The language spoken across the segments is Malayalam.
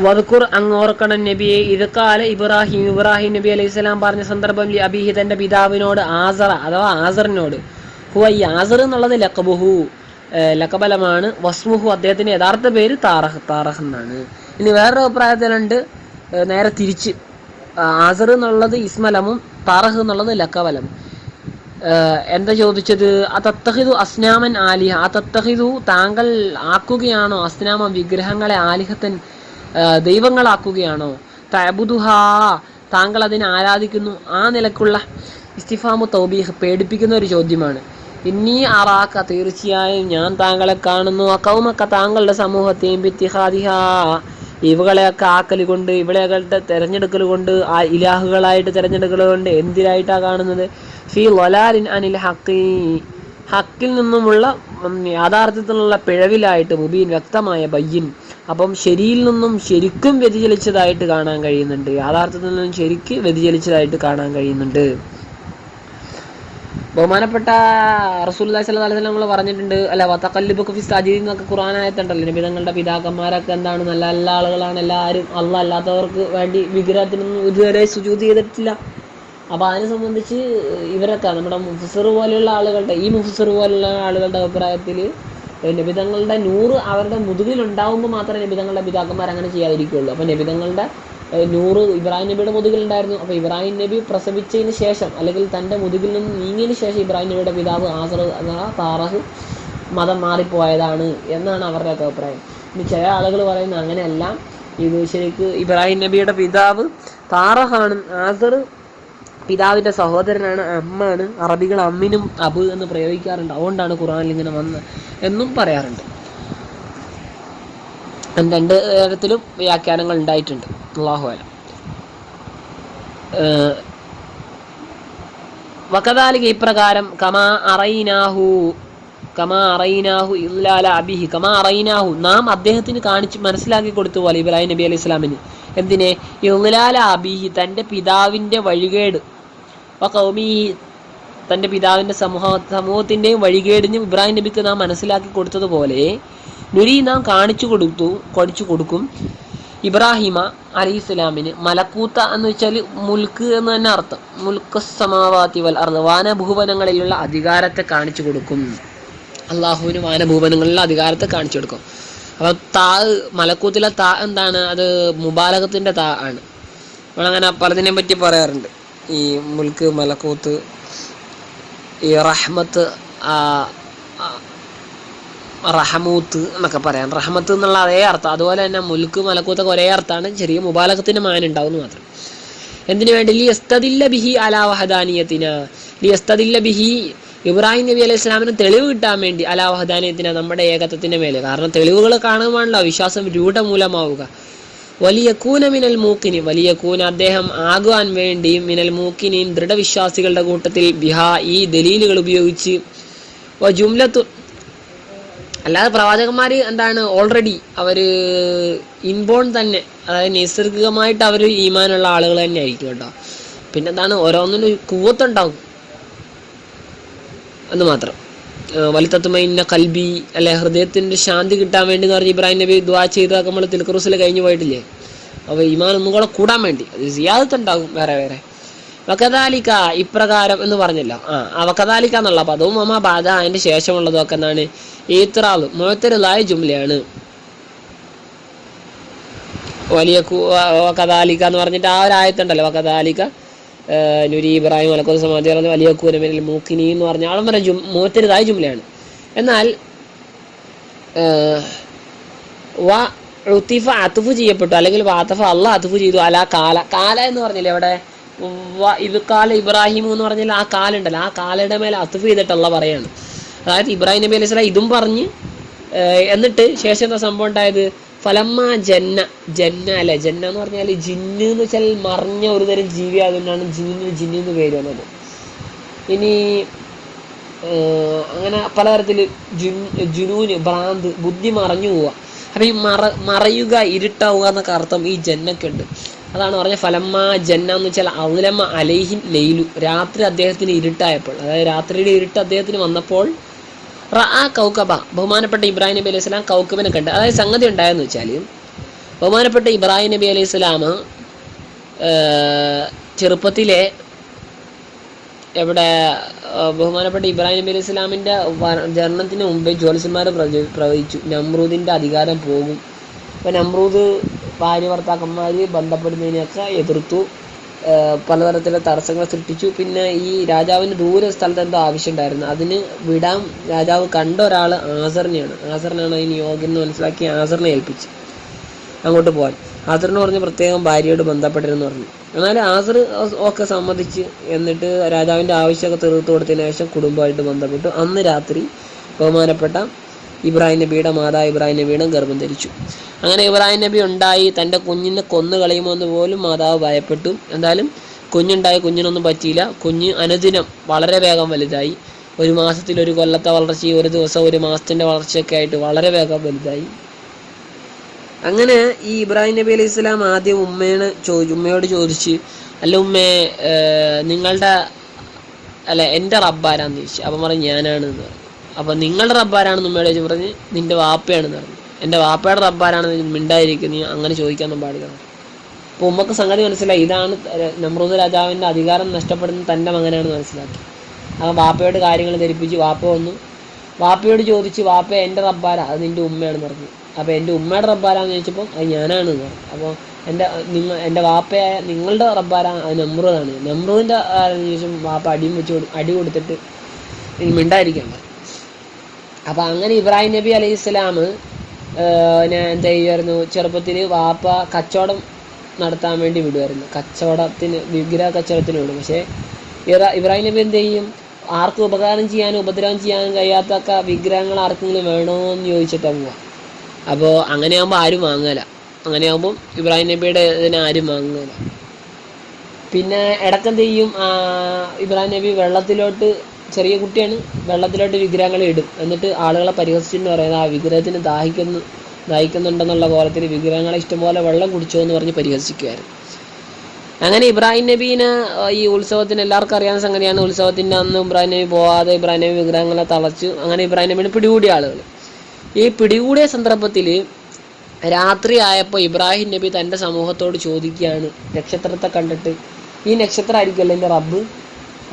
വദ്കുർ അങ്ങ് ഓർക്കണം നബിയെ ഇദ്കാല ഇബ്രാഹിം നബി അലൈഹി സ്വലാം പറഞ്ഞ സന്ദർഭം അബീഹി തന്റെ പിതാവിനോട് ആസറ അഥവാ ആസറിനോട് ഹുവ ഈ ആസർ എന്നുള്ളത് ലഖബുഹു ലഖബലമാണ്, വസ്മുഹു അദ്ദേഹത്തിന്റെ യഥാർത്ഥ പേര് താറഹ് എന്നാണ്. ഇനി വേറൊരു അഭിപ്രായത്തിലുണ്ട് നേരെ തിരിച്ച്, ആസർ എന്നുള്ളത് ഇസ്മലമും താറഹ് എന്നുള്ളത് ലഖബലം. എന്താ ചോദിച്ചത്? അതത്തഹിദു അസ്നാമൻ ആലിഹ, അതത്തഹിദു താങ്കൾ ആക്കുകയാണോ അസ്നാമ വിഗ്രഹങ്ങളെ ആലിഹത്തൻ ദൈവങ്ങളാക്കുകയാണോ, തഅബുദുഹാ താങ്കൾ അതിനെ ആരാധിക്കുന്നു. ആ നിലക്കുള്ള ഇസ്തിഫാമു തൗബീഹ് പേടിപ്പിക്കുന്ന ഒരു ചോദ്യമാണ്. ഇന്നി അറാക്ക തീർച്ചയായും ഞാൻ താങ്കളെ കാണുന്നു, അക്കൗമക്ക താങ്കളുടെ സമൂഹത്തെയും ബിത്തിഹാദിഹാ ഇവകളെയൊക്കെ ആക്കൽ കൊണ്ട് ഇവളെകളുടെ തെരഞ്ഞെടുക്കൽ കൊണ്ട് ആ ഇലാഹുകളായിട്ട് തെരഞ്ഞെടുക്കൽ കൊണ്ട് എന്തിനായിട്ടാണ് കാണുന്നത്? ഫീ വലാലിൻ അനിൽ ഹഖി ഹക്കിൽ നിന്നുമുള്ള യാഥാർത്ഥ്യത്തിലുള്ള പിഴവിലായിട്ട് മുബീൻ വ്യക്തമായ ബയ്യിൻ. അപ്പം ശരിയിൽ നിന്നും ശരിക്കും വ്യതിചലിച്ചതായിട്ട് കാണാൻ കഴിയുന്നുണ്ട്, യാഥാർത്ഥ്യത്തിൽ നിന്നും ശരിക്ക് വ്യതിചലിച്ചതായിട്ട് കാണാൻ കഴിയുന്നുണ്ട്. ബഹുമാനപ്പെട്ട റസൂലുള്ളാഹി സ്വല്ലല്ലാഹു അലൈഹി വസല്ലം പറഞ്ഞിട്ടുണ്ട്, അല്ല വതഖല്ലുബുക ഫി സാജിദീൻ എന്നൊക്കെ ഖുർആനായത്തുണ്ടല്ലോ. നബി തങ്ങളുടെ പിതാക്കന്മാരൊക്കെ എന്താണ് നല്ല നല്ല ആളുകളാണ്, എല്ലാവരും അള്ളാഹ് അല്ലാത്തവർക്ക് വേണ്ടി വിഗ്രഹത്തിനൊന്നും ഇതുവരെ സുജൂദ് ചെയ്തിട്ടില്ല. അപ്പോൾ അതിനെ സംബന്ധിച്ച് ഇവരൊക്കെ നമ്മുടെ മുഫസ്സിർ പോലെയുള്ള ആളുകളുടെ അഭിപ്രായത്തിൽ നബിതങ്ങളുടെ നൂറ് അവരുടെ മുതുകിലുണ്ടാവുമ്പോൾ മാത്രമേ നബിതങ്ങളുടെ പിതാക്കന്മാർ അങ്ങനെ ചെയ്യാതിരിക്കുകയുള്ളൂ. അപ്പോൾ നബിതങ്ങളുടെ നൂറ് ഇബ്രാഹിം നബിയുടെ മുതുകിലുണ്ടായിരുന്നു. അപ്പോൾ ഇബ്രാഹിം നബി പ്രസവിച്ചതിന് ശേഷം അല്ലെങ്കിൽ തൻ്റെ മുതുകിൽ നിന്ന് നീങ്ങിയതിന് ശേഷം ഇബ്രാഹിം നബിയുടെ പിതാവ് ആസർ അഥവാ താറഹ് മതം മാറിപ്പോയതാണ് എന്നാണ് അവരുടെയൊക്കെ അഭിപ്രായം. ഇനി ചില ആളുകൾ പറയുന്നത് അങ്ങനെയല്ല, ഇത് ശരിക്ക് ഇബ്രാഹിം നബിയുടെ പിതാവ് താറഹാണ്, ആസർ പിതാവിൻ്റെ സഹോദരനാണ്, അമ്മാണ്. അറബികൾ അമ്മിനും അബ് എന്ന് പ്രയോഗിക്കാറുണ്ട്, അതുകൊണ്ടാണ് ഖുർആനിൽ ഇങ്ങനെ വന്നത് എന്നും പറയാറുണ്ട്. രണ്ട് തരത്തിലും വ്യാഖ്യാനങ്ങൾ ഉണ്ടായിട്ടുണ്ട്. അല്ലാഹു അലം. വകദാലിക ഇപ്രകാരം കമാ അറൈനാഹു ഇല്ലാല അബിഹി കമാ അറൈനാഹു നാം അദ്ദേഹത്തിന് കാണിച്ച് മനസ്സിലാക്കി കൊടുത്തു പോലെ ഇബ്രാഹിം നബി അലൈഹി സ്വലാമിന് എന്തിനെ? ഇല്ലാല അബിഹി തൻ്റെ പിതാവിൻ്റെ വഴികേട്, വഖൗമിഹി തൻ്റെ പിതാവിൻ്റെ സമൂഹത്തിൻ്റെയും വഴികേടിന് ഇബ്രാഹിം നബിക്ക് നാം മനസ്സിലാക്കി കൊടുത്തതുപോലെ നുരി നാം കാണിച്ചു കൊടുക്കും ഇബ്രാഹിമ അലൈഹി സ്വലാമിന് മലക്കൂത്ത എന്ന് വെച്ചാൽ മുൽക്ക് എന്ന് തന്നെ അർത്ഥം, മുൽക്ക് സമാവാതി വൽ അർദ് വാനഭൂവനങ്ങളിലുള്ള അധികാരത്തെ കാണിച്ചു കൊടുക്കും. അള്ളാഹുവിന് വാനഭൂവനങ്ങളിലുള്ള അധികാരത്തെ കാണിച്ചു കൊടുക്കും. അപ്പോൾ മലക്കൂത്തിലെ എന്താണ്? അത് മുബാലകത്തിൻ്റെ ആണ്. നമ്മളങ്ങനെ പലതിനെ പറ്റി പറയാറുണ്ട്. ഈ മുൽക്ക്, മലക്കൂത്ത്, ഈ റഹ്മത്ത്, റഹമൂത്ത് എന്നൊക്കെ പറയാം. റഹ്മത്ത് എന്നുള്ള അതേ അർത്ഥം. അതുപോലെ തന്നെ മുൽക്ക്, മലക്കൂത്തൊക്കെ ഒരേ അർത്ഥമാണ്, ചെറിയ മുബാലകത്തിൻ്റെ മാന ഉണ്ടാവുന്നു മാത്രം. എന്തിനു വേണ്ടി? ലിയസ്തദില്ല ബിഹി അലാ വഹദാനിയത്തിന, ലിയസ്തദില്ല ബിഹി ഇബ്രാഹിം നബി അലൈഹി സ്വലാമിന് തെളിവ് കിട്ടാൻ വേണ്ടി അലാ വഹദാനിയത്തിന നമ്മുടെ ഏകത്വത്തിൻ്റെ മേലെ. കാരണം തെളിവുകൾ കാണുവാണല്ലോ വിശ്വാസം രൂഢമൂലമാവുക. വലിയക്കൂന മിനൽ മൂക്കിനി, വലിയക്കൂന അദ്ദേഹം ആകുവാൻ വേണ്ടിയും മിനൽ മൂക്കിനെയും ദൃഢവിശ്വാസികളുടെ കൂട്ടത്തിൽ ബിഹാ ഈ ദലീലുകൾ ഉപയോഗിച്ച് ജുംലത്തു അല്ലാതെ പ്രവാചകന്മാർ എന്താണ് ഓൾറെഡി അവർ ഇൻബോൺ തന്നെ, അതായത് നൈസർഗികമായിട്ട് അവർ ഈമാനുള്ള ആളുകൾ തന്നെ ആയിരിക്കും കേട്ടോ. പിന്നെ എന്താണ് ഓരോന്നിനും കുവ്വത്തുണ്ടാവും എന്ന് മാത്രം. വലിത്തത്തുമൈന്ന കൽബി അല്ലെ ഹൃദയത്തിൻ്റെ ശാന്തി കിട്ടാൻ വേണ്ടി എന്ന് പറഞ്ഞ് ഇബ്രാഹിം നബി ദുആ ചെയ്തൊക്കെ നമ്മൾ തിൽഖുറുസിൽ കഴിഞ്ഞു പോയിട്ടില്ലേ? അപ്പോൾ ഈമാൻ ഒന്നും കൂടെ കൂടാൻ വേണ്ടി അത് സിയാദത്തുണ്ടാകും വേറെ. വകദാലിക ഇപ്രകാരം എന്ന് പറഞ്ഞല്ലോ. വകദാലിക എന്നുള്ള പദവും അമ്മ ബാധ അതിൻ്റെ ശേഷമുള്ളതും ഒക്കെ എന്താണ്? ഈത്രാവ് മുഅ്തരിദായ ജുംലയാണ്. വലിയ വകദാലിക എന്ന് പറഞ്ഞിട്ട് ആ ഒരു ആയത്തുണ്ടല്ലോ, വകദാലിക നുരി ഇബ്രാഹിം മലക്കൂത്ത് സമാധി പറഞ്ഞ വലിയ കൂനമിൽ മൂക്കിനി എന്ന് പറഞ്ഞ ആളും വരെ മുഅ്തരിദായ ജുംലയാണ്. എന്നാൽ ഉത്തിഫ അത്തുഫ് ചെയ്യപ്പെട്ടു, അല്ലെങ്കിൽ വാത്തഫ അള്ളാഹ് അത്തുഫ് ചെയ്തു അല കാല എന്ന് പറഞ്ഞില്ലേ അവിടെ ഇത് കാല ഇബ്രാഹിം എന്ന് പറഞ്ഞാൽ ആ കാലുണ്ടല്ലോ, ആ കാലയുടെ മേലെ അത്തുഫ് ചെയ്തിട്ടുള്ള പറയാണ്. അതായത് ഇബ്രാഹിം നബി അലൈഹി സ്വലാം ഇതും പറഞ്ഞ് എന്നിട്ട് ശേഷം എന്താ സംഭവം ഉണ്ടായത്? ഫലമ്മ ജന്ന അല്ലെ, ജന്ന എന്ന് പറഞ്ഞാൽ ജിന്ന് എന്ന് വെച്ചാൽ മറിഞ്ഞ ഒരു തരം ജീവി, അതുകൊണ്ടാണ് ജിന്ന് പേര് വന്നത്. ഇനി അങ്ങനെ പലതരത്തിൽ ജുനൂന് ഭ്രാന്ത്, ബുദ്ധി മറഞ്ഞു പോവുക. അപ്പം ഈ മറയുക, ഇരുട്ടാവുക എന്നൊക്കെ അർത്ഥം ഈ ജന്നൊക്കെ ഉണ്ട്. അതാണ് പറഞ്ഞ ഫലമ്മ ജന്ന എന്ന് വെച്ചാൽ അവലമ്മ അലൈഹിൻ ലൈലു, രാത്രി അദ്ദേഹത്തിന് ഇരുട്ടായപ്പോൾ, അതായത് രാത്രിയുടെ ഇരുട്ട് അദ്ദേഹത്തിന് വന്നപ്പോൾ റഅ കൗക്കബ ബഹുമാനപ്പെട്ട ഇബ്രാഹിം നബി അലൈഹി സ്വലാം കൗക്കബിനെ കണ്ട്. അതായത് സംഗതി ഉണ്ടായെന്ന് വെച്ചാൽ ബഹുമാനപ്പെട്ട ഇബ്രാഹിം നബി അലൈഹി സ്വലാം ചെറുപ്പത്തിലെ എവിടെ ബഹുമാനപ്പെട്ട ഇബ്രാഹിം നബി അലൈഹി സ്വലാമിൻ്റെ ജനനത്തിന് മുമ്പേ ജ്യോത്സ്യന്മാർ പ്രവചിച്ചു നമ്രൂദിൻ്റെ അധികാരം പോകും. അപ്പോൾ നമ്രൂദ് ഭാര്യ ഭർത്താക്കന്മാർ ബന്ധപ്പെടുന്നതിനൊക്കെ എതിർത്തു, പലതരത്തിലുള്ള തടസ്സങ്ങൾ സൃഷ്ടിച്ചു. പിന്നെ ഈ രാജാവിന് ദൂരെ സ്ഥലത്ത് എന്തോ ആവശ്യമുണ്ടായിരുന്നു, അതിന് വിടാൻ രാജാവ് കണ്ട ഒരാൾ ആസറിനാണ് അതിന് യോഗ്യം എന്ന് മനസ്സിലാക്കി ആസറിനെ ഏൽപ്പിച്ചു അങ്ങോട്ട് പോകാൻ. ആസറിന് പറഞ്ഞ് പ്രത്യേകം ഭാര്യയോട് ബന്ധപ്പെട്ടിരുന്നു പറഞ്ഞു. എന്നാൽ ആസർ ഒക്കെ സമ്മതിച്ച്, എന്നിട്ട് രാജാവിൻ്റെ ആവശ്യമൊക്കെ തീർത്തു കൊടുത്തതിന് ശേഷം കുടുംബമായിട്ട് ബന്ധപ്പെട്ടു. അന്ന് രാത്രി ബഹുമാനപ്പെട്ട ഇബ്രാഹിം നബിയുടെ മാതാവ് ഇബ്രാഹിം നബിയുടെ ഗർഭം ധരിച്ചു. അങ്ങനെ ഇബ്രാഹിം നബി ഉണ്ടായി. തൻ്റെ കുഞ്ഞിനെ കൊന്നു കളയുമോ എന്ന് പോലും മാതാവ് ഭയപ്പെട്ടു. എന്തായാലും കുഞ്ഞുണ്ടായി, കുഞ്ഞിനൊന്നും പറ്റിയില്ല. കുഞ്ഞ് അനുദിനം വളരെ വേഗം വലുതായി. ഒരു മാസത്തിൽ ഒരു കൊല്ലത്തെ വളർച്ചയും ഒരു ദിവസം ഒരു മാസത്തിൻ്റെ വളർച്ചയൊക്കെ ആയിട്ട് വളരെ വേഗം വലുതായി. അങ്ങനെ ഈ ഇബ്രാഹിം നബി അലൈഹി സ്വലാം ആദ്യം ഉമ്മയോട് ചോദിച്ച്, അല്ല ഉമ്മേ, എൻ്റെ റബ്ബാരാന്ന് ചോദിച്ചു. അപ്പം പറഞ്ഞു ഞാനാണെന്ന് പറഞ്ഞു. അപ്പം നിങ്ങളുടെ റബ്ബാരാണെന്ന് ഉമ്മയോട് ചോദിച്ചു. പറഞ്ഞ് നിൻ്റെ വാപ്പയാണെന്ന് പറഞ്ഞു. എൻ്റെ വാപ്പയുടെ റബ്ബാരാണെന്ന് മിണ്ടായിരിക്കും, നീ അങ്ങനെ ചോദിക്കാനൊന്നും പാടില്ല. അപ്പോൾ ഉമ്മക്ക് സംഗതി മനസ്സിലായി, ഇതാണ് നമ്രൂദ് രാജാവിൻ്റെ അധികാരം നഷ്ടപ്പെടുന്ന തൻ്റെ മകനാണെന്ന് മനസ്സിലാക്കി. അപ്പം വാപ്പയോട് കാര്യങ്ങൾ ധരിപ്പിച്ച് വാപ്പ വന്നു. വാപ്പയോട് ചോദിച്ച്, വാപ്പ എൻ്റെ റബ്ബാര, അത് നിൻ്റെ ഉമ്മയാണെന്ന് പറഞ്ഞു. അപ്പോൾ എൻ്റെ ഉമ്മയുടെ റബ്ബാരാന്ന് ചോദിച്ചപ്പോൾ അത് ഞാനാണെന്ന് പറഞ്ഞു. അപ്പോൾ എൻ്റെ വാപ്പയായ നിങ്ങളുടെ റബ്ബാര അത് നമ്രൂദാണ്. നമ്രൂദിൻ്റെ ശേഷം വാപ്പ അടി കൊടുത്തിട്ട് മിണ്ടായിരിക്കാൻ പറഞ്ഞു. അപ്പോൾ അങ്ങനെ ഇബ്രാഹിം നബി അലൈഹി സ്വലാം എന്താ ചെയ്യുമായിരുന്നു, ചെറുപ്പത്തിൽ വാപ്പ കച്ചവടം നടത്താൻ വേണ്ടി വിടുമായിരുന്നു. വിഗ്രഹ കച്ചവടത്തിന് വിടും. പക്ഷേ ഇബ്രാഹിം നബി എന്ത് ചെയ്യും, ആർക്കും ഉപകാരം ചെയ്യാനും ഉപദ്രവം ചെയ്യാനും കഴിയാത്തൊക്കെ വിഗ്രഹങ്ങൾ ആർക്കെങ്കിലും വേണോ എന്ന് ചോദിച്ചിട്ടാണ് പോവുക. അപ്പോൾ അങ്ങനെയാകുമ്പോൾ ആരും വാങ്ങല. അങ്ങനെയാകുമ്പോൾ ഇബ്രാഹിം നബിയുടെ ഇതിനെ ആരും വാങ്ങല. പിന്നെ ഇടയ്ക്കെന്ത് ചെയ്യും, ഇബ്രാഹിം നബി വെള്ളത്തിലോട്ട്, ചെറിയ കുട്ടിയാണ്, വെള്ളത്തിലോട്ട് വിഗ്രഹങ്ങൾ ഇടും. എന്നിട്ട് ആളുകളെ പരിഹസിച്ചെന്ന് പറയുന്നത് ആ വിഗ്രഹത്തിന് ദാഹിക്കുന്നുണ്ടെന്നുള്ള കോലത്തിൽ വിഗ്രഹങ്ങളെ ഇഷ്ടംപോലെ വെള്ളം കുടിച്ചോ എന്ന് പറഞ്ഞ് പരിഹസിക്കുമായിരുന്നു. അങ്ങനെ ഇബ്രാഹിം നബീനെ ഈ ഉത്സവത്തിന് എല്ലാവർക്കും അറിയാവുന്ന സംഗതിയാണ്. ഉത്സവത്തിൻ്റെ അന്ന് ഇബ്രാഹിം നബി പോവാതെ ഇബ്രാഹിം നബി വിഗ്രഹങ്ങളെ തളച്ചു. അങ്ങനെ ഇബ്രാഹിം നബീനെ പിടികൂടിയ ആളുകൾ. ഈ പിടികൂടിയ സന്ദർഭത്തിൽ രാത്രി ആയപ്പോൾ ഇബ്രാഹിം നബി തൻ്റെ സമൂഹത്തോട് ചോദിക്കുകയാണ്, നക്ഷത്രത്തെ കണ്ടിട്ട്, ഈ നക്ഷത്രം ആയിരിക്കുമല്ലോ എൻ്റെ റബ്ബ്,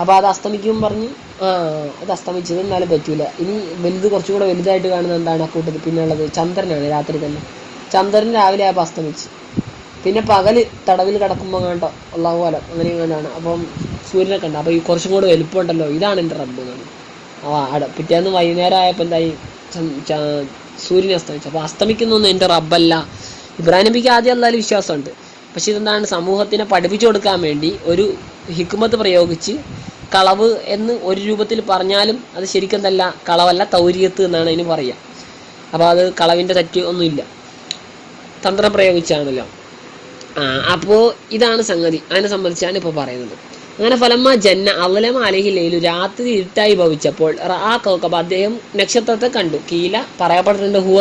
അപ്പോൾ അത് അസ്തമിക്കും പറഞ്ഞ്, അത് അസ്തമിച്ചത് എന്നാലും പറ്റൂല. ഇനി കുറച്ചുകൂടെ വലുതായിട്ട് കാണുന്നത് എന്താണ് അക്കൂട്ടത്തിൽ പിന്നുള്ളത്, ചന്ദ്രനാണ്. രാത്രി തന്നെ ചന്ദ്രൻ രാവിലെ ആയപ്പോൾ അസ്തമിച്ച്, പിന്നെ പകൽ തടവിൽ കിടക്കുമ്പോൾ കണ്ടോ അള്ളാഹു പോലെ അങ്ങനെ കണ്ടാണ്. അപ്പം സൂര്യനെ കണ്ട, അപ്പോൾ ഈ കുറച്ചും കൂടെ വലുപ്പമുണ്ടല്ലോ, ഇതാണ് എൻ്റെ റബ്ബ് എന്നാണ്. പിറ്റേന്ന് വൈകുന്നേരം ആയപ്പോൾ എന്തായി, സൂര്യനെ അസ്തമിച്ചു. അപ്പോൾ അസ്തമിക്കുന്നൊന്നും എൻ്റെ റബ്ബല്ല. ഇബ്രാഹിം നബിക്ക് ആദ്യം അല്ലാതെ വിശ്വാസമുണ്ട്. പക്ഷെ ഇതെന്താണ്, സമൂഹത്തിനെ പഠിപ്പിച്ചു കൊടുക്കാൻ വേണ്ടി ഒരു ഹിക്മത്ത് പ്രയോഗിച്ച് കളവ് എന്ന് ഒരു രൂപത്തിൽ പറഞ്ഞാലും അത് ശരിക്കെന്തല്ല, കളവല്ല, തൗരിയത്ത് എന്നാണ് അതിന് പറയുക. അപ്പോൾ അത് കളവിൻ്റെ തെറ്റ് ഒന്നുമില്ല, തന്ത്രം പ്രയോഗിച്ചാണല്ലോ. അപ്പോൾ ഇതാണ് സംഗതി. അതിനെ സംബന്ധിച്ചാണ് ഇപ്പോൾ പറയുന്നത്. അങ്ങനെ ഫലമ്മ ജന്ന അവലമ അലഹിലയിലു, രാത്രി ഇരുട്ടായി ഭവിച്ചപ്പോൾ ആ കൗക്കബ, അദ്ദേഹം നക്ഷത്രത്തെ കണ്ടു. കീല പറയപ്പെട്ടിട്ടുണ്ട് ഹുവ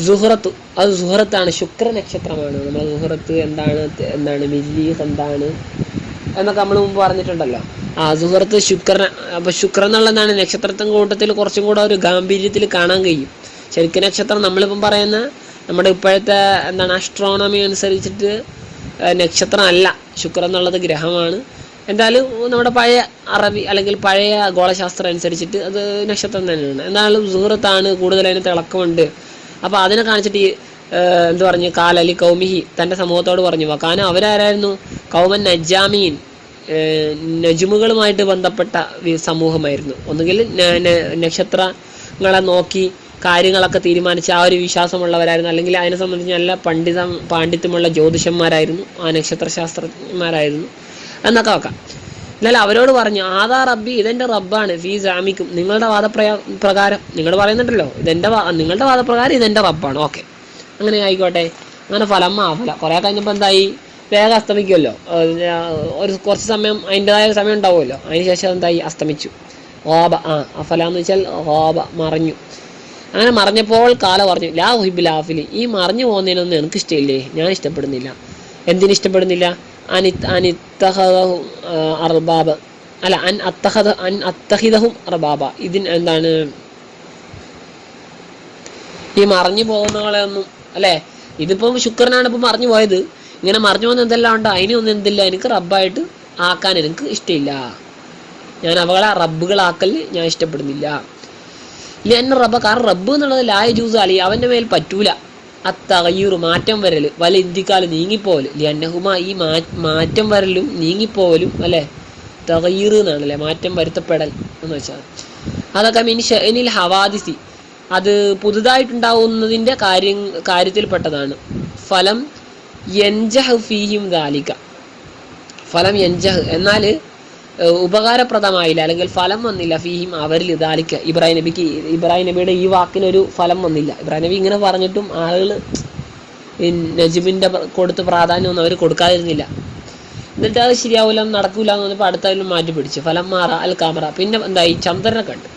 സുഹറത്ത്, അത് സുഹറത്താണ്, ശുക്ര നക്ഷത്രമാണ്. നമ്മൾ സുഹറത്ത് എന്താണ് മില്ലീസ് എന്താണ് എന്നൊക്കെ നമ്മൾ മുമ്പ് പറഞ്ഞിട്ടുണ്ടല്ലോ. സുഹറത്ത് ശുക്രൻ. അപ്പോൾ ശുക്രൻ എന്നുള്ളതാണ് നക്ഷത്രത്തിൻ്റെ കൂട്ടത്തിൽ കുറച്ചും കൂടെ ഒരു ഗാംഭീര്യത്തിൽ കാണാൻ കഴിയും. ശരിക്കും നക്ഷത്രം നമ്മളിപ്പം പറയുന്ന നമ്മുടെ ഇപ്പോഴത്തെ അസ്ട്രോണമി അനുസരിച്ചിട്ട് നക്ഷത്രം അല്ല, ശുക്രൻ എന്നുള്ളത് ഗ്രഹമാണ്. എന്തായാലും നമ്മുടെ പഴയ അറബി അല്ലെങ്കിൽ പഴയ ഗോളശാസ്ത്രം അനുസരിച്ചിട്ട് അത് നക്ഷത്രം തന്നെയാണ്. എന്നാലും സുഹൃത്താണ്, കൂടുതൽ അതിന് തിളക്കമുണ്ട്. അപ്പോൾ അതിനെ കാണിച്ചിട്ട് എന്ത് പറഞ്ഞു, കാലലി കൗമിഹി, തൻ്റെ സമൂഹത്തോട് പറഞ്ഞു. കാരണം അവരാരായിരുന്നു, കൗമൻ നജാമീൻ, നജുമുകളുമായിട്ട് ബന്ധപ്പെട്ട സമൂഹമായിരുന്നു. ഒന്നുകിൽ നക്ഷത്രങ്ങളെ നോക്കി കാര്യങ്ങളൊക്കെ തീരുമാനിച്ച് ആ ഒരു വിശ്വാസമുള്ളവരായിരുന്നു, അല്ലെങ്കിൽ അതിനെ സംബന്ധിച്ച് നല്ല പാണ്ഡിത്യമുള്ള ജ്യോതിഷന്മാരായിരുന്നു, ആ നക്ഷത്രശാസ്ത്രജ്ഞന്മാരായിരുന്നു എന്നൊക്കെ വെക്കാം. എന്നാലും അവരോട് പറഞ്ഞു, ആദാ റബ്ബി, ഇതെൻ്റെ റബ്ബാണ്, ഫീ ജാമിക്കും, നിങ്ങളുടെ വാദപ്രകാരം, നിങ്ങൾ പറയുന്നുണ്ടല്ലോ നിങ്ങളുടെ വാദപ്രകാരം ഇതെൻ്റെ റബ്ബാണ്, ഓക്കെ അങ്ങനെ ആയിക്കോട്ടെ. അങ്ങനെ ഫലമ്മ കുറേ കഴിഞ്ഞപ്പോൾ എന്തായി, വേഗം അസ്തമിക്കുമല്ലോ. കുറച്ച് സമയം അതിൻ്റെതായ സമയം ഉണ്ടാവുമല്ലോ. അതിന് ശേഷം എന്തായി, അസ്തമിച്ചു. ഓബ അഫല എന്ന് വെച്ചാൽ ഓബ, മറഞ്ഞു. അങ്ങനെ മറഞ്ഞപ്പോൾ കാല പറഞ്ഞു, ലാ ഹുബിൽ ആഫിലി, ഈ മറഞ്ഞു പോകുന്നതിനൊന്നും എനിക്ക് ഇഷ്ടമില്ലേ, ഞാൻ ഇഷ്ടപ്പെടുന്നില്ല. എന്തിന് ഇഷ്ടപ്പെടുന്നില്ല, അർബാബ് അല്ല അത്തഹിദഹും അർബാബ, ഇതിന് എന്താണ്, ഈ മറഞ്ഞു പോകുന്നവളെ ഒന്നും അല്ലേ ഇതിപ്പം ശുക്രനാണ് ഇപ്പം മറിഞ്ഞു പോയത്. ഇങ്ങനെ മറിഞ്ഞു പോകുന്ന എന്തെല്ലാം ഉണ്ടോ അതിനൊന്നും എന്തില്ല, എനിക്ക് റബ്ബായിട്ട് ആക്കാൻ എനിക്ക് ഇഷ്ടമില്ല. ഞാൻ അവകളെ റബ്ബുകളാക്കൽ ഞാൻ ഇഷ്ടപ്പെടുന്നില്ല. എന്നെ റബ്ബ്, കാരണം റബ്ബ് എന്നുള്ളത് ലായ ജ്യൂസ് അലി, അവൻ്റെ മേൽ പറ്റൂല. അത്തകയ്യൂർ മാറ്റം വരല്, വല ഇന്ത്യക്കാല് നീങ്ങിപ്പോവല്, ലിയന്നഹുമ ഈ മാറ്റം വരലും നീങ്ങിപ്പോവലും അല്ലെ തകയ്യൂർ എന്നാണ് അല്ലെ, മാറ്റം വരുത്തപ്പെടൽ എന്ന് വെച്ചാൽ. അതൊക്കെ മിനിൽ ഹവാദിസി, അത് പുതുതായിട്ടുണ്ടാവുന്നതിൻ്റെ കാര്യത്തിൽപ്പെട്ടതാണ്. ഫലം യൻജഹ് ഫീഹിം ദാലിക, ഫലം യൻജഹ് എന്നാൽ ഉപകാരപ്രദമായില്ല, അല്ലെങ്കിൽ ഫലം വന്നില്ല, ഫീഹിം അവരിൽ ദാലിക, ഇബ്രാഹിം നബിയുടെ ഈ വാക്കിനൊരു ഫലം വന്നില്ല. ഇബ്രാഹിം നബി ഇങ്ങനെ പറഞ്ഞിട്ടും ആളുകൾ നജ്മിൻ്റെ കൊടുത്ത് പ്രാധാന്യമൊന്നും അവർ കൊടുക്കാതിരുന്നില്ല. എന്നിട്ട് അത് ശരിയാവില്ല, നടക്കൂല എന്ന് പറഞ്ഞപ്പോൾ അടുത്തായാലും മാറ്റി പിടിച്ചു. ഫലം മാറ അൽ കാമറ, പിന്നെ എന്തായി, ചന്ദ്രനെ കണ്ട്.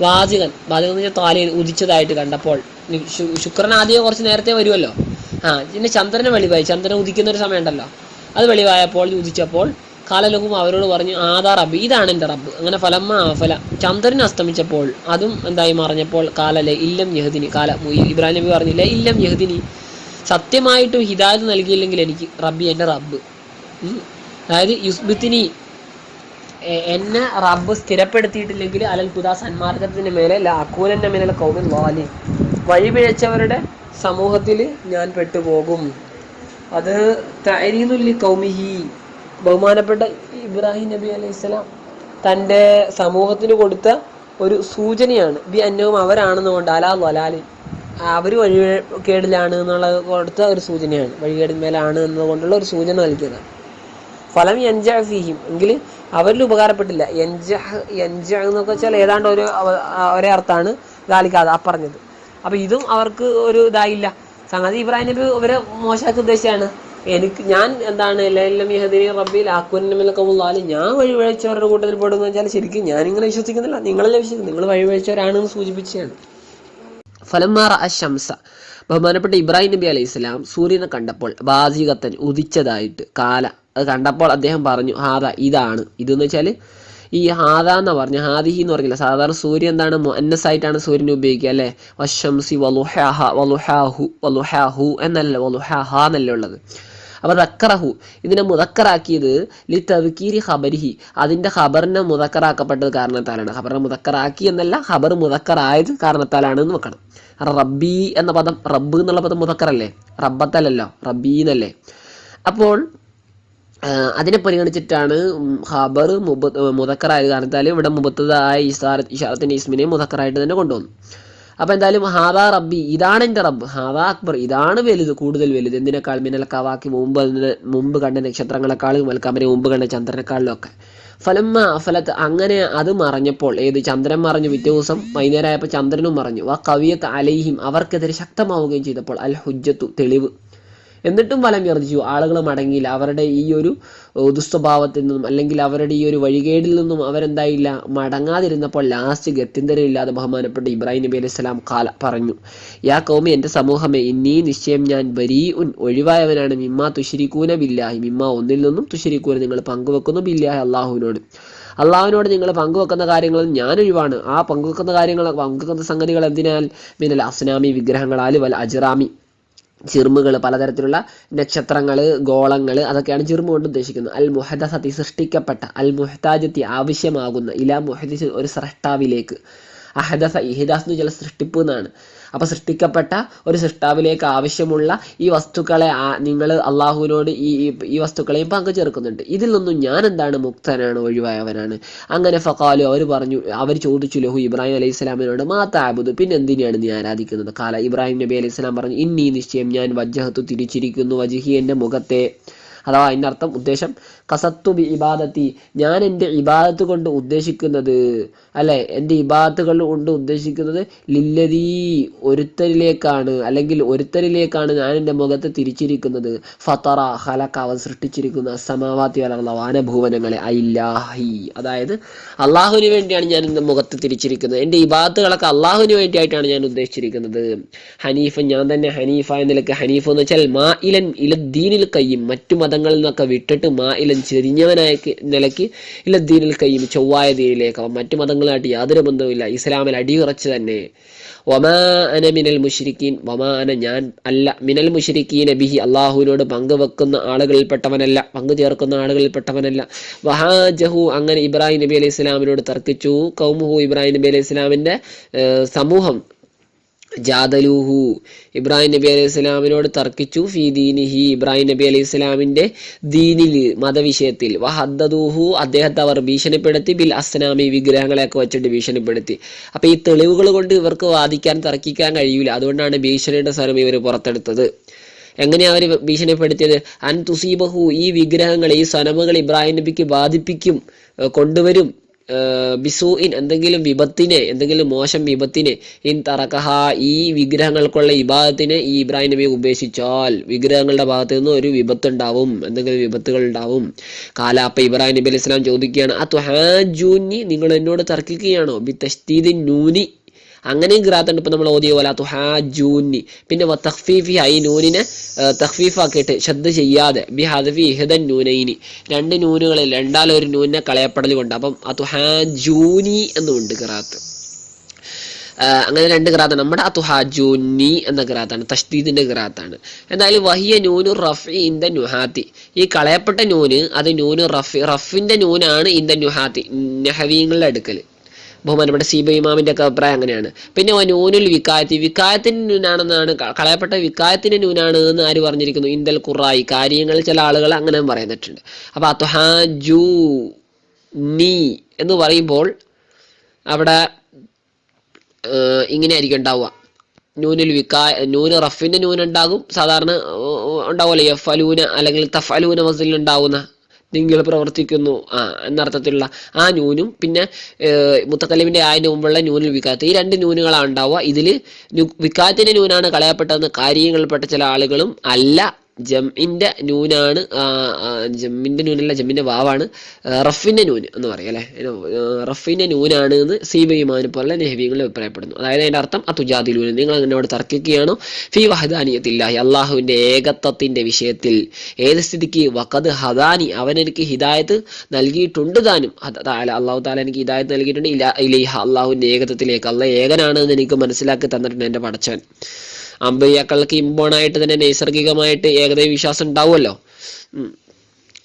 വാചകൻ എന്ന് വെച്ചാൽ താലയിൽ ഉദിച്ചതായിട്ട് കണ്ടപ്പോൾ, ശുക്രൻ ആദ്യം കുറച്ച് നേരത്തെ വരുമല്ലോ, പിന്നെ ചന്ദ്രനെ വെളിവായി, ചന്ദ്രൻ ഉദിക്കുന്ന ഒരു സമയം ഉണ്ടല്ലോ, അത് വെളിവായപ്പോൾ ഉദിച്ചപ്പോൾ കാലലഹും അവരോട് പറഞ്ഞു ആദാ റബ്ബ്, ഇതാണ് എൻ്റെ റബ്ബ്. അങ്ങനെ ഫലമ്മ ആഫല, ചന്ദ്രൻ അസ്തമിച്ചപ്പോൾ അതും എന്തായി മറിഞ്ഞപ്പോൾ കാലലെ ഇല്ലം യഹദിനി, ഇബ്രാഹിം നബി പറഞ്ഞില്ലേ ഇല്ലം യഹദിനി, സത്യമായിട്ടും ഹിദായത്ത് നൽകിയില്ലെങ്കിൽ എനിക്ക് റബ്ബി എൻ്റെ റബ്ബ്, അതായത് യുസ്ബിത്തിനി എന്നെ റബ്ബ് സ്ഥിരപ്പെടുത്തിയിട്ടില്ലെങ്കിൽ അലൽ ഹുദാ സന്മാർഗത്തിന് മേലെ ലാക്കൂലൻ്റെ മേലെ കൗമിൻ വാലി, വഴിപിഴച്ചവരുടെ സമൂഹത്തിൽ ഞാൻ പെട്ടുപോകും. അത് തഅരീനുല്ലി കൗമിഹി, ബഹുമാനപ്പെട്ട ഇബ്രാഹിം നബി അലൈഹിസ്സലാം തൻ്റെ സമൂഹത്തിന് കൊടുത്ത ഒരു സൂചനയാണ്. ബി അന്നവും അവരാണെന്നുകൊണ്ട് അലാ വലാലി, അവർ വഴികേടിലാണ് എന്നുള്ളത് കൊടുത്ത ഒരു സൂചനയാണ്, വഴികേടിന്മേലാണ് എന്നതുകൊണ്ടുള്ള ഒരു സൂചന നൽകിയതാണ്. ഫലം യൻജഅ ഫീഹിം, എങ്കിൽ അവരിൽ ഉപകാരപ്പെട്ടില്ല. യൻജഅ എന്നൊക്കെ വെച്ചാൽ ഏതാണ്ട് ഒരേ അർത്ഥമാണ് ഗാലിക്കാതെ ആ പറഞ്ഞത്. അപ്പം ഇതും അവർക്ക് ഒരു ഇതായില്ല. സംഗതി ഇബ്രാഹിം നബി ഇവരെ മോശമാക്കി ഉദ്ദേശിച്ചാണ്, ഞാൻ എന്താണ് ലല്ലം യഹദിനി റബ്ബിൽ ആക്കുന്നമിലക്കമുള്ളാല്, ഞാൻ വഴിവഴിച്ചവരുടെ കൂട്ടത്തിൽ പെടുമെന്ന് വെച്ചാൽ ശരിക്കും ഞാനിങ്ങനെ വിശ്വസിക്കുന്നില്ല, നിങ്ങളെല്ലാം വിശ്വസിക്കും, നിങ്ങൾ വഴിവഴിച്ചവരാണെന്ന് സൂചിപ്പിച്ചാണ്. ഫലമാറ അശംസ, ബഹുമാനപ്പെട്ട ഇബ്രാഹിം നബി അലൈഹി സ്വലാം സൂര്യനെ കണ്ടപ്പോൾ ബാസികത്തൻ ഉദിച്ചതായിട്ട് അത് കണ്ടപ്പോൾ അദ്ദേഹം പറഞ്ഞു ഹാദ, ഇതാണ്. ഇതെന്ന് വെച്ചാൽ ഈ ഹാദ എന്ന് പറഞ്ഞ ഹാദിഹി എന്ന് പറഞ്ഞില്ല, സാധാരണ സൂര്യൻ എന്താണ് മുഅന്നസായിട്ടാണ് സൂര്യനെ ഉപയോഗിക്കുക അല്ലേ, വശംസി വലുഹാഹു എന്നല്ല, വലുഹാഹ എന്നല്ല ഉള്ളത്. അപ്പോൾ ദക്കറഹു ഇതിനെ മുദക്കറാക്കിയത് ലി തദ്കീരി ഖബരിഹി, അതിൻ്റെ ഖബറിനെ മുദക്കറാക്കപ്പെട്ടത് കാരണത്താലാണ്. ഖബറിനെ മുദക്കറാക്കി എന്നല്ല, ഖബർ മുദക്കറായത് കാരണത്താലാണ് എന്ന് വെക്കണം. റബ്ബി എന്ന പദം, റബ്ബ് എന്നുള്ള പദം മുദക്കറല്ലേ, റബ്ബത്തല്ലല്ലോ, റബ്ബി എന്നല്ലേ. അപ്പോൾ അതിനെ പരിഗണിച്ചിട്ടാണ് ഖബർ മുദക്കറായത് കാരണത്താൽ ഇവിടെ മുബത്തദായ ഇഷാറത്തിൻ്റെ ഇസ്മിനെ മുദക്കറായിട്ട് തന്നെ കൊണ്ടുവന്നു. അപ്പോൾ എന്തായാലും ഹാദാ റബ്ബി, ഇതാണ് എൻ്റെ റബ്ബ്, ഹാദാ അക്ബർ, ഇതാണ് വലുത്, കൂടുതൽ വലുത്, എന്തിനേക്കാൾ മിനൽ കവാക്കി, മുമ്പ് കണ്ട നക്ഷത്രങ്ങളെക്കാളും വൽക്കമരെ മുമ്പ് കണ്ട ചന്ദ്രനേക്കാളിലും ഒക്കെ. ഫലമ്മ അഫലത്ത്, അങ്ങനെ അത് മറഞ്ഞപ്പോൾ, ഏത് ചന്ദ്രൻ മറഞ്ഞു, പിറ്റേ ദിവസം വൈകുന്നേരമായപ്പോൾ ചന്ദ്രനും മറഞ്ഞു. വ കവിയത്ത് അലൈഹിം, അവർക്കെതിരെ ശക്തമാവുകയും ചെയ്തപ്പോൾ അൽ ഹുജ്ജത്തു, തെളിവ്. എന്നിട്ടും ഫലം വർദ്ധിച്ചു, ആളുകൾ മടങ്ങിയില്ല. അവരുടെ ഈ ഒരു ദുസ്വഭാവത്തിൽ നിന്നും അല്ലെങ്കിൽ അവരുടെ ഈ ഒരു വഴികേടിൽ നിന്നും അവരെന്തായില്ല, മടങ്ങാതിരുന്നപ്പോൾ ലാസ്റ്റ് ഗത്യന്തരമില്ലാതെ ബഹുമാനപ്പെട്ട ഇബ്രാഹിം നബി അലൈഹി സ്വലാം പറഞ്ഞു, യാ കൗമി, എൻ്റെ സമൂഹമേ, ഇന്നീ നിശ്ചയം ഞാൻ ബരീഉൻ ഒഴിവായവനാണ്, മിമ്മാ തുശ്രികൂന ബില്ലാഹി, മിമ്മാ ഒന്നിൽ നിന്നും തുശ്രികൂന നിങ്ങൾ പങ്കുവെക്കുന്നു, ബില്ലാഹി അള്ളാഹുവിനോട് നിങ്ങൾ പങ്കുവെക്കുന്ന കാര്യങ്ങളിൽ ഞാൻ ഒഴിവാണ്. ആ പങ്കുവെക്കുന്ന സംഗതികൾ എന്തിനാൽ, മിനൽ അസ്നാമി വിഗ്രഹങ്ങളാൽ, വൽ അജ്റാമി ചിർമുകൾ, പലതരത്തിലുള്ള നക്ഷത്രങ്ങൾ, ഗോളങ്ങൾ, അതൊക്കെയാണ് ചിർമ കൊണ്ട് ഉദ്ദേശിക്കുന്നത്. അൽ മുഹദസത്തി സൃഷ്ടിക്കപ്പെട്ട, അൽ മുഹ്താജത്തി ആവശ്യമാകുന്ന, ഇലാ മുഹദിസ് ഒരു സ്രഷ്ടാവിലേക്ക്, അഹദസ ഇഹിദാസ് എന്ന് വെച്ചാൽ സൃഷ്ടിപ്പ് എന്നാണ്. അപ്പോൾ സൃഷ്ടിക്കപ്പെട്ട ഒരു സൃഷ്ടാവിലേക്ക് ആവശ്യമുള്ള ഈ വസ്തുക്കളെ നിങ്ങൾ അള്ളാഹുവിനോട് ഈ വസ്തുക്കളെയും പങ്കു ചേർക്കുന്നുണ്ട്. ഇതിൽ നിന്നും ഞാൻ എന്താണ്, മുക്തനാണ്, ഒഴിവായവനാണ്. അങ്ങനെ ഫഖാലു, അവർ ചോദിച്ചു ലഹു ഇബ്രാഹിം അലൈഹി സ്വലാമിനോട്, മാ തഅബുദു, പിന്നെ എന്തിനാണ് നീ ആരാധിക്കുന്നത്? കാല, ഇബ്രാഹിം നബി അലൈഹി സ്വലാം പറഞ്ഞു, ഇന്നീ നിശ്ചയം ഞാൻ വജ്ജഹത്തു തിരിച്ചിരിക്കുന്നു, വജ്ഹി എൻ്റെ മുഖത്തെ, അഥവാ അതിൻ്റെ അർത്ഥം ഉദ്ദേശം കസത്തു ബി ഇബാദത്തി, ഞാൻ എൻ്റെ ഇബാദത്ത് കൊണ്ട് ഉദ്ദേശിക്കുന്നത് അല്ലെ, എൻ്റെ ഇബാദത്തുകൾ കൊണ്ട് ഉദ്ദേശിക്കുന്നത് ലില്ലദീ ഒരുത്തരിലേക്കാണ്, അല്ലെങ്കിൽ ഒരുത്തരിലേക്കാണ് ഞാൻ എൻ്റെ മുഖത്ത് തിരിച്ചിരിക്കുന്നത്. ഫതറ ഖലഖ, അവൻ സൃഷ്ടിച്ചിരിക്കുന്ന സമാവാതി വൽ അർള, വാനഭൂവനങ്ങളെ, ഐല്ലാഹി, അതായത് അള്ളാഹുവിന് വേണ്ടിയാണ് ഞാൻ എൻ്റെ മുഖത്ത് തിരിച്ചിരിക്കുന്നത്, എൻ്റെ ഇബാദത്തുകളൊക്കെ അള്ളാഹുവിന് വേണ്ടിയായിട്ടാണ് ഞാൻ ഉദ്ദേശിച്ചിരിക്കുന്നത്. ഹനീഫ്, ഞാൻ തന്നെ ഹനീഫ എന്ന നിലക്ക്, ഹനീഫ് എന്ന് വെച്ചാൽ മാ ഇലൻ ഇലദ്ദീനിൽ കയ്യും, മറ്റു മതങ്ങളിൽ നിന്നൊക്കെ വിട്ടിട്ട് മാ ഇലൻ ചെരിഞ്ഞവനായ നിലയ്ക്ക് ഇലദ്ദീനിൽ കയ്യും, ചൊവ്വായ ദീനിലേക്ക്, മറ്റു മതങ്ങൾ നിങ്ങളായിട്ട് യാതൊരു ബന്ധവുമില്ല, ഇസ്ലാമിൽ അടിയുറച്ച് തന്നെ. വമാ അന മിനൽ മുശ്രിക്കീൻ, വമാ അന ഞാൻ അല്ല, മിനൽ മുശ്രിക്കീന ബിഹി അള്ളാഹുവിനോട് പങ്കുവെക്കുന്ന ആളുകളിൽപ്പെട്ടവനല്ല, പങ്കു ചേർക്കുന്ന ആളുകളിൽപ്പെട്ടവനല്ല. വഹാജഹു അങ്ങനെ ഇബ്രാഹിം നബി അലൈഹി ഇസ്ലാമിനോട് തർക്കിച്ചു. കൗമുഹു ഇബ്രാഹിം നബി അലൈഹി ഇസ്ലാമിന്റെ സമൂഹം, ജാദലൂഹു ഇബ്രാഹിം നബി അലൈഹി ഇസ്ലാമിനോട് തർക്കിച്ചു, ഫീ ദീനിഹി ഇബ്രാഹിം നബി അലൈഹി ഇസ്ലാമിന്റെ ദീനിൽ മതവിഷയത്തിൽ. വഹദ്ദദൂഹു അദ്ദേഹത്തെ അവർ ഭീഷണിപ്പെടുത്തി, ബിൽ അസ്നാമി വിഗ്രഹങ്ങളെയൊക്കെ വെച്ചിട്ട് ഭീഷണിപ്പെടുത്തി. അപ്പൊ ഈ തെളിവുകൾ കൊണ്ട് ഇവർക്ക് വാദിക്കാൻ തർക്കിക്കാൻ കഴിയൂല, അതുകൊണ്ടാണ് ഭീഷണിയുടെ സ്വരം ഇവർ പുറത്തെടുത്തത്. എങ്ങനെയാ അവർ ഭീഷണിപ്പെടുത്തിയത്? അൻ തുസീബഹു ഈ വിഗ്രഹങ്ങൾ, ഈ സനമുകൾ ഇബ്രാഹിം നബിക്ക് ബാധിപ്പിക്കും, കൊണ്ടുവരും, ബിസൂഇൻ എന്തെങ്കിലും വിപത്തിനെ, എന്തെങ്കിലും മോശം വിപത്തിനെ, ഇൻ തറക്കഹ ഈ വിഗ്രഹങ്ങൾക്കുള്ള ഇബാദത്തിനെ ഈ ഇബ്രാഹിം നബിയെ ഉപേക്ഷിച്ചാൽ വിഗ്രഹങ്ങളുടെ ഭാഗത്ത് നിന്ന് ഒരു വിപത്തുണ്ടാവും, എന്തെങ്കിലും വിപത്തുകൾ ഉണ്ടാവും. അപ്പൊ ഇബ്രാഹിം നബി അലൈഹി സ്വലാം ചോദിക്കുകയാണ്, അതുഹാജൂനി നിങ്ങൾ എന്നോട് തർക്കിക്കുകയാണോ, ബി തശ്ദീദിൻ നൂനി അങ്ങനെയും ഖിറാഅത്തുണ്ട്. ഇപ്പൊ നമ്മൾ ഓതിയ പോലെ തുഹാജൂനി, പിന്നെ തഖ്ഫീഫി ഈ നൂനിനെ തഖ്ഫീഫാക്കിയിട്ട് ശബ്ദ ചെയ്യാതെ, ബി ഹദ്ഫി ഇഹ്ദൻ നൂനൈനി രണ്ട് നൂനുകളിൽ രണ്ടാലൊരു നൂനിനെ കളയപ്പെടൽ കൊണ്ട്, അപ്പം അതുഹാജൂനി എന്നുണ്ട് ഖിറാഅത്ത്. അങ്ങനെ രണ്ട് ഖിറാഅത്താണ്. നമ്മുടെ അതുഹാജൂനി എന്ന ഖിറാഅത്താണ്, തശ്ദീദിന്റെ ഖിറാഅത്താണ്. എന്തായാലും വഹിയ നൂനു റഫ്ഇ ഇൻദ നുഹാത്തി, ഈ കളയപ്പെട്ട നൂന് അത് നൂനു റഫിന്റെ നൂനാണ് ഇൻദ നുഹാത്തി നഹവീങ്ങളുടെ അടുക്കൽ. ബഹുമാനപ്പെട്ട സീബ ഇമാമിന്റെ ഒക്കെ അഭിപ്രായം അങ്ങനെയാണ്. പിന്നെ നൂനുൽ വിക്കായത്തി, വിക്കായത്തിന്റെ നൂനാണെന്നാണ്, കളയപ്പെട്ട വിക്കായത്തിന്റെ നൂനാണ് എന്ന് ആര് പറഞ്ഞിരിക്കുന്നു? ഇന്ദൽ ഖുറായി, കാര്യങ്ങൾ ചില ആളുകൾ അങ്ങനെ പറയുന്നിട്ടുണ്ട്. അപ്പൊ അതുഹാജു നീ എന്ന് പറയുമ്പോൾ അവിടെ ഇങ്ങനെ ആയിരിക്കും ഉണ്ടാവുക. നൂനുൽ നൂന് റഫിന്റെ നൂനുണ്ടാകും, സാധാരണ ഉണ്ടാവുമല്ലോ യഫ്അലൂന അല്ലെങ്കിൽ തഫ്അലൂന വസ്ലിൽ ഉണ്ടാവുന്ന നിങ്ങൾ പ്രവർത്തിക്കുന്നു എന്നർത്ഥത്തിലുള്ള ആ നൂനും, പിന്നെ മുത്തക്കല്ലിമിന്റെ ആയതിനു മുമ്പുള്ള നൂനിൽ വിക്കാത്ത്, ഈ രണ്ട് നൂനുകളാണ് ഉണ്ടാവുക. ഇതിൽ വിക്കാത്തിന്റെ നൂനാണ് കളയപ്പെട്ടതെന്ന് കാര്യങ്ങളിൽപ്പെട്ട ചില ആളുകളും, അല്ല ജമ്മിന്റെ നൂനാണ്, ജമ്മിന്റെ നൂനല്ല ജമ്മിന്റെ വാവാണ്, റഫിന്റെ നൂന് എന്ന് പറയാം അല്ലെ, റഫിന്റെ നൂനാണ് എന്ന് സീബയിമാനെ പോലെ നെഹ്വികൾ അഭിപ്രായപ്പെടുന്നു. അതായത് അതിന്റെ അർത്ഥം അതുജാദിലൂന നിങ്ങൾ എന്നോട് തർക്കിക്കുകയാണോ, ഫി വഹദാനിയത്തില്ലാഹി അള്ളാഹുവിന്റെ ഏകത്വത്തിന്റെ വിഷയത്തിൽ. ഏത് സ്ഥിതിക്ക്? വഖദ് ഹദാനി അവൻ എനിക്ക് ഹിദായത്ത് നൽകിയിട്ടുണ്ട് താനും, അള്ളാഹു താല എനിക്ക് ഹിദായത്ത് നൽകിയിട്ടുണ്ട്, ഇലൈഹ അള്ളാഹുവിന്റെ ഏകത്വത്തിലേക്ക്. അള്ളാഹ് ഏകനാണ് എന്ന് എനിക്ക് മനസ്സിലാക്കി തന്നിട്ടുണ്ട് എന്റെ പടച്ചവൻ. അമ്പയ്യാക്കൾക്ക് ഇമ്പോണായിട്ട് തന്നെ നൈസർഗികമായിട്ട് ഏകദൈവ വിശ്വാസം ഉണ്ടാവുമല്ലോ.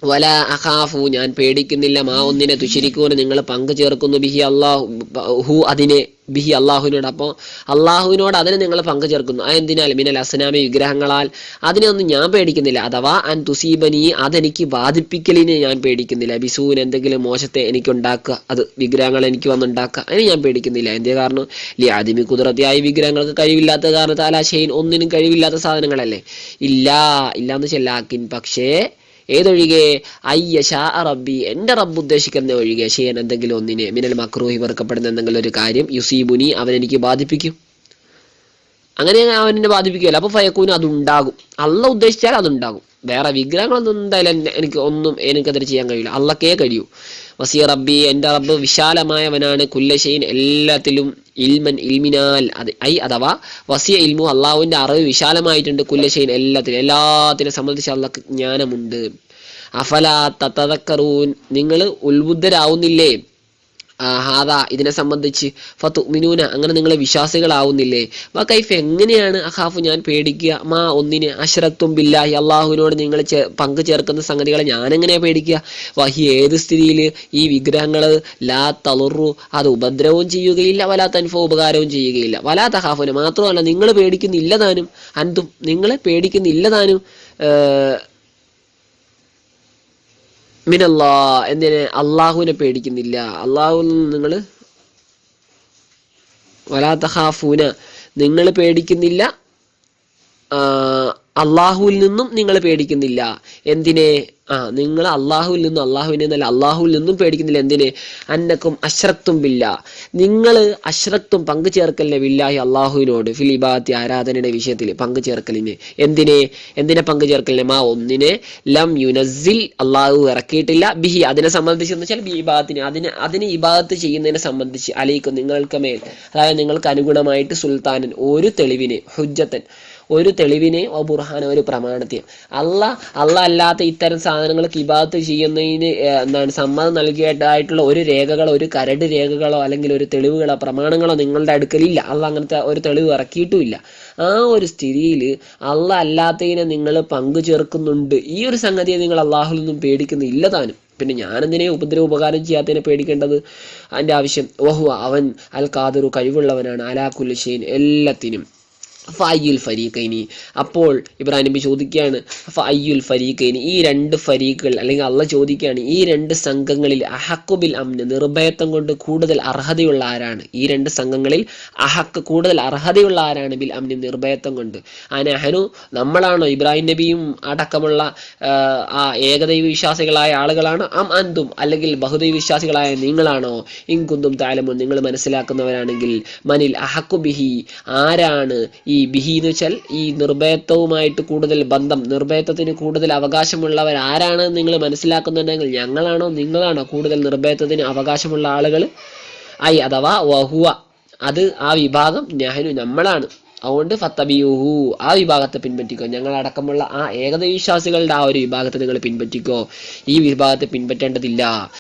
വല അഖാഫു ഞാൻ പേടിക്കുന്നില്ല, മാ ഒന്നിനെ തുശിരിക്കൂന് നിങ്ങൾ പങ്കു ചേർക്കുന്നു, ബിഹി അള്ളാഹു അതിനെ, ബിഹി അള്ളാഹുവിനോട്. അപ്പോൾ അള്ളാഹുവിനോട് അതിനെ നിങ്ങൾ പങ്കു ചേർക്കുന്നു. എന്തിനാൽ? മിനൽ അസ്നാമി വിഗ്രഹങ്ങളാൽ. അതിനൊന്നും ഞാൻ പേടിക്കുന്നില്ല. അഥവാ അൻ തുസീബനി അതെനിക്ക് ബാധിപ്പിക്കലിന് ഞാൻ പേടിക്കുന്നില്ല. ബിസൂൻ എന്തെങ്കിലും മോശത്തെ എനിക്കുണ്ടാക്കുക, അത് വിഗ്രഹങ്ങൾ എനിക്ക് വന്നുണ്ടാക്കുക, അതിന് ഞാൻ പേടിക്കുന്നില്ല. എന്തേ കാരണം? ലി ആദിമി കുതിരത്തിയായി വിഗ്രഹങ്ങൾക്ക് കഴിവില്ലാത്ത കാരണത്താൽ ഷെയ്ൻ ഒന്നിനും കഴിവില്ലാത്ത സാധനങ്ങളല്ലേ. ഇല്ലാന്ന് ചെല്ലാക്കിൻ പക്ഷേ ഏതൊഴികെ അയ്യശാ റബ്ബി എന്റെ റബ്ബ് ഉദ്ദേശിക്കുന്ന ഒഴികെ ഷെയ്ൻ എന്തെങ്കിലും ഒന്നിനെ, മിനൽ മക്രൂഹി വെറുക്കപ്പെടുന്ന എന്തെങ്കിലും ഒരു കാര്യം, യുസീബുനി അവൻ എനിക്ക് ബാധിപ്പിക്കും, അങ്ങനെ അവനെ ബാധിപ്പിക്കുകയല്ല. അപ്പൊ ഫയക്കൂന് അതുണ്ടാകും, അള്ള ഉദ്ദേശിച്ചാൽ അതുണ്ടാകും. വേറെ വിഗ്രഹങ്ങളൊന്നും എന്തായാലും എനിക്കതിന് ചെയ്യാൻ കഴിയില്ല, അള്ളക്കേ കഴിയൂ. വസിയ റബ്ബി എന്റെ റബ്ബ് വിശാലമായവനാണ്, കുല്ല ഷെയ്ൻ എല്ലാത്തിലും, ഇൽമൻ ഇൽമിനാൽ അഥവാ വസിയ ഇൽമു അള്ളാഹുവിന്റെ അറിവ് വിശാലമായിട്ടുണ്ട്, കുല്ല ഷെയ്ൻ എല്ലാത്തിനെ സംബന്ധിച്ച് അള്ളാഹ്ക്ക് ജ്ഞാനമുണ്ട്. അഫലാ തതദക്കറൂൻ നിങ്ങൾ ഉത്ബുദ്ധരാവുന്നില്ലേ, ഹാദാ ഇതിനെ സംബന്ധിച്ച്, ഫതുമിനൂന അങ്ങനെ നിങ്ങൾ വിശ്വാസികളാവുന്നില്ലേ. വകൈഫ് എങ്ങനെയാണ്, അഖാഫു ഞാൻ പേടിക്കുക, മാ ഒന്നിനെ, അശ്റക്തും ബില്ലാഹി അള്ളാഹുവിനോട് നിങ്ങൾ പങ്കു ചേർക്കുന്ന സംഗതികളെ ഞാൻ എങ്ങനെയാ പേടിക്കുക. വഹി ഏത് സ്ഥിതിയിൽ? ഈ വിഗ്രഹങ്ങൾ ലാ തളുറു അത് ഉപദ്രവവും ചെയ്യുകയില്ല, വലാ തൻഫു ഉപകാരവും ചെയ്യുകയില്ല, വലാ തഖാഫുന മാത്രമല്ല നിങ്ങൾ പേടിക്കുന്നില്ല താനും, അന്തും നിങ്ങൾ പേടിക്കുന്നില്ല താനും, മിനല്ലാ എന്തിനെ? അള്ളാഹുവിനെ പേടിക്കുന്നില്ല. അള്ളാഹുവിൽ നിന്ന് നിങ്ങൾ വലാ തഖാഫൂന നിങ്ങൾ പേടിക്കുന്നില്ല, അള്ളാഹുവിൽ നിന്നും നിങ്ങൾ പേടിക്കുന്നില്ല. എന്തിനെ? നിങ്ങൾ അള്ളാഹുവിൽ നിന്നും, അള്ളാഹുവിനെ എന്നല്ല അള്ളാഹുവിൽ നിന്നും പേടിക്കുന്നില്ല. എന്തിനെ? അന്നക്കും അശ്രക്തും ബില്ല നിങ്ങൾ അശ്രക്തും പങ്കു ചേർക്കലിനെ ബില്ലാഹി അള്ളാഹുവിനോട്, ഫിൽ ഇബാദത്തി ആരാധനയുടെ വിഷയത്തിൽ പങ്കു ചേർക്കലിന്. എന്തിനെ പങ്കു ചേർക്കലിനെ? മാ ഒന്നിനെ, ലം യുനസിൽ അള്ളാഹു ഇറക്കിയിട്ടില്ല, ബിഹി അതിനെ സംബന്ധിച്ച് എന്ന് വെച്ചാൽ ബി ഇബാദത്തിന് അതിന് ഇബാദത്ത് ചെയ്യുന്നതിനെ സംബന്ധിച്ച്, അലൈക്കും നിങ്ങൾക്ക് മേൽ, അതായത് നിങ്ങൾക്ക് അനുഗുണമായിട്ട് സുൽത്താനൻ ഒരു തെളിവിനെ, ഹുജ്ജത്തൻ ഒരു തെളിവിനെ, ഓ ബുർഹാന ഒരു പ്രമാണത്തെ. അല്ലാത്ത ഇത്തരം സാധനങ്ങൾക്ക് ഇബാദത്ത് ചെയ്യുന്നതിന് എന്താണ് സമ്മതം നൽകിയതായിട്ടുള്ള ഒരു രേഖകളോ ഒരു കരട് രേഖകളോ അല്ലെങ്കിൽ ഒരു തെളിവുകളോ പ്രമാണങ്ങളോ നിങ്ങളുടെ അടുക്കലില്ല. അള്ളാഹ് അങ്ങനത്തെ ഒരു തെളിവ് ഇറക്കിയിട്ടുമില്ല. ആ ഒരു സ്ഥിതിയിൽ അള്ളാഹ് അല്ലാത്തതിനെ നിങ്ങൾ പങ്കു ചേർക്കുന്നുണ്ട്. ഈ ഒരു സംഗതിയെ നിങ്ങൾ അള്ളാഹുൽ നിന്നും പേടിക്കുന്നില്ല താനും. പിന്നെ ഞാനെന്തിനെ ഉപകാരം ചെയ്യാത്തതിനെ പേടിക്കേണ്ടത്? അതിൻ്റെ ആവശ്യം. ഓഹു അവൻ അൽ ഖാദിറു കഴിവുള്ളവനാണ്, അലാ കുല്ലി ഷൈഇൻ എല്ലാത്തിനും. ഫഅയ്യുൽ ഫരീഖൈനി, അപ്പോൾ ഇബ്രാഹിം നബി ചോദിക്കുകയാണ് ഫഅയ്യുൽ ഫരീഖൈനി, ഈ രണ്ട് ഫരീഖുകൾ അല്ലെങ്കിൽ അള്ളാഹ് ചോദിക്കുകയാണ് ഈ രണ്ട് സംഘങ്ങളിൽ അഹഖു ബിൽ അംന്, നിർഭയത്വം കൊണ്ട് കൂടുതൽ അർഹതയുള്ള ആരാണ്? ഈ രണ്ട് സംഘങ്ങളിൽ അഹഖ് കൂടുതൽ അർഹതയുള്ള ആരാണ്? ബിൽ അംന് നിർഭയത്വം കൊണ്ട്. അനഹനു നമ്മളാണോ? ഇബ്രാഹിം നബിയും അടക്കമുള്ള ആ ഏകദൈവ വിശ്വാസികളായ ആളുകളാണ്? അം അന്തും അല്ലെങ്കിൽ ബഹുദൈവ വിശ്വാസികളായ നിങ്ങളാണോ? ഇൻ കുന്തും തഅലമൂൻ, നിങ്ങൾ മനസ്സിലാക്കുന്നവരാണെങ്കിൽ. മനിൽ അഹഖു ബിഹി, ആരാണ് ഈ ബിഹി എന്ന് വെച്ചാൽ ഈ നിർഭയത്വവുമായിട്ട് കൂടുതൽ ബന്ധം, നിർഭയത്വത്തിന് കൂടുതൽ അവകാശമുള്ളവർ ആരാണ് നിങ്ങൾ മനസ്സിലാക്കുന്നുണ്ടെങ്കിൽ ഞങ്ങളാണോ നിങ്ങളാണോ കൂടുതൽ നിർഭയത്വത്തിന് അവകാശമുള്ള ആളുകൾ? അഥവാ വഹുവ, അത് ആ വിഭാഗം, നഹ്നു നമ്മളാണ്. അതുകൊണ്ട് ഫത്തബിയൂഹു, ആ വിഭാഗത്തെ പിൻപറ്റിക്കോ. ഞങ്ങളടക്കമുള്ള ആ ഏകദൈവ വിശ്വാസികളുടെ ആ ഒരു വിഭാഗത്തെ നിങ്ങൾ പിൻപറ്റിക്കോ, ഈ വിഭാഗത്തെ പിൻപറ്റേണ്ടതില്ല.